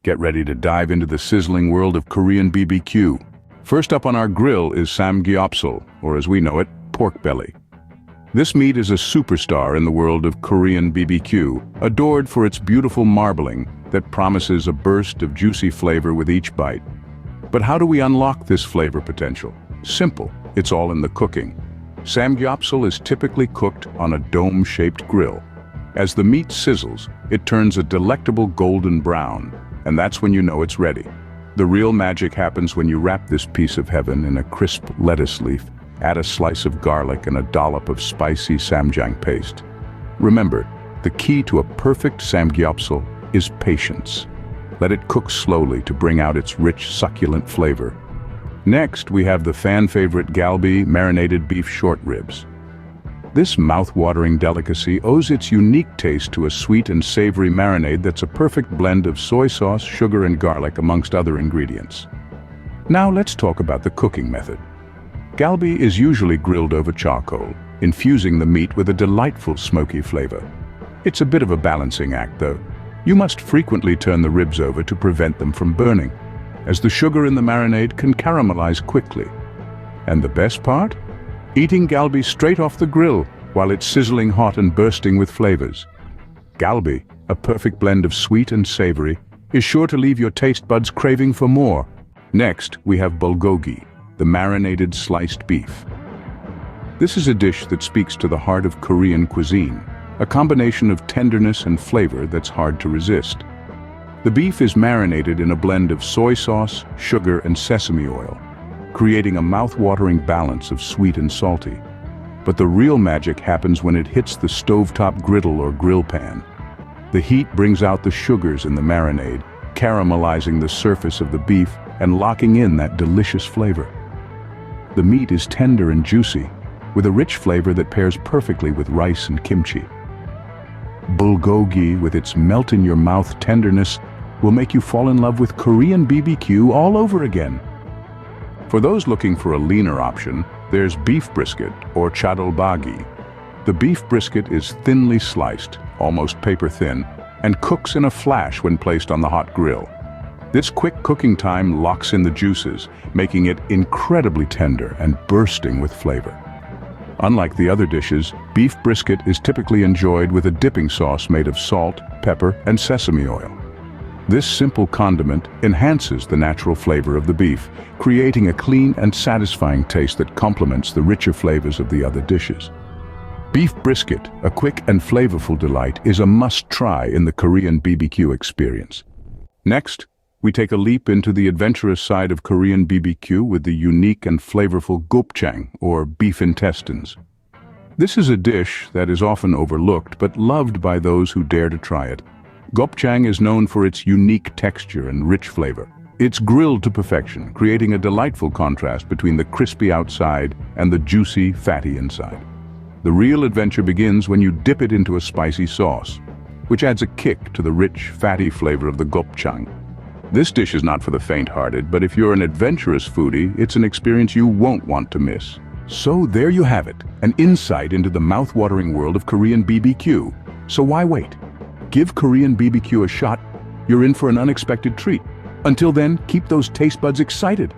Get ready to dive into the sizzling world of Korean BBQ. First up on our grill is Samgyeopsal, or as we know it, pork belly. This meat is a superstar in the world of Korean BBQ, adored for its beautiful marbling that promises a burst of juicy flavor with each bite. But how do we unlock this flavor potential? Simple, it's all in the cooking. Samgyeopsal is typically cooked on a dome-shaped grill. As the meat sizzles, it turns a delectable golden brown, and that's when you know it's ready. The real magic happens when you wrap this piece of heaven in a crisp lettuce leaf, add a slice of garlic and a dollop of spicy samjang paste. Remember, the key to a perfect samgyeopsal is patience. Let it cook slowly to bring out its rich, succulent flavor. Next, we have the fan-favorite Galbi marinated beef short ribs. This mouth-watering delicacy owes its unique taste to a sweet and savory marinade that's a perfect blend of soy sauce, sugar, and garlic amongst other ingredients. Now let's talk about the cooking method. Galbi is usually grilled over charcoal, infusing the meat with a delightful smoky flavor. It's a bit of a balancing act, though. You must frequently turn the ribs over to prevent them from burning, as the sugar in the marinade can caramelize quickly. And the best part? Eating Galbi straight off the grill while it's sizzling hot and bursting with flavors. Galbi, a perfect blend of sweet and savory, is sure to leave your taste buds craving for more. Next, we have Bulgogi, the marinated sliced beef. This is a dish that speaks to the heart of Korean cuisine, a combination of tenderness and flavor that's hard to resist. The beef is marinated in a blend of soy sauce, sugar, and sesame oil, creating a mouth-watering balance of sweet and salty. But the real magic happens when it hits the stovetop griddle or grill pan. The heat brings out the sugars in the marinade, caramelizing the surface of the beef and locking in that delicious flavor. The meat is tender and juicy, with a rich flavor that pairs perfectly with rice and kimchi. Bulgogi, with its melt-in-your-mouth tenderness, will make you fall in love with Korean BBQ all over again. For those looking for a leaner option, there's beef brisket, or Bulgogi. The beef brisket is thinly sliced, almost paper-thin, and cooks in a flash when placed on the hot grill. This quick cooking time locks in the juices, making it incredibly tender and bursting with flavor. Unlike the other dishes, beef brisket is typically enjoyed with a dipping sauce made of salt, pepper, and sesame oil. This simple condiment enhances the natural flavor of the beef, creating a clean and satisfying taste that complements the richer flavors of the other dishes. Beef brisket, a quick and flavorful delight, is a must-try in the Korean BBQ experience. Next, we take a leap into the adventurous side of Korean BBQ with the unique and flavorful Gopchang, or beef intestines. This is a dish that is often overlooked but loved by those who dare to try it. Gopchang is known for its unique texture and rich flavor. It's grilled to perfection, creating a delightful contrast between the crispy outside and the juicy, fatty inside. The real adventure begins when you dip it into a spicy sauce, which adds a kick to the rich, fatty flavor of the Gopchang. This dish is not for the faint-hearted, but if you're an adventurous foodie, it's an experience you won't want to miss. So there you have it, an insight into the mouth-watering world of Korean BBQ. So why wait? Give Korean BBQ a shot. You're in for an unexpected treat. Until then, keep those taste buds excited.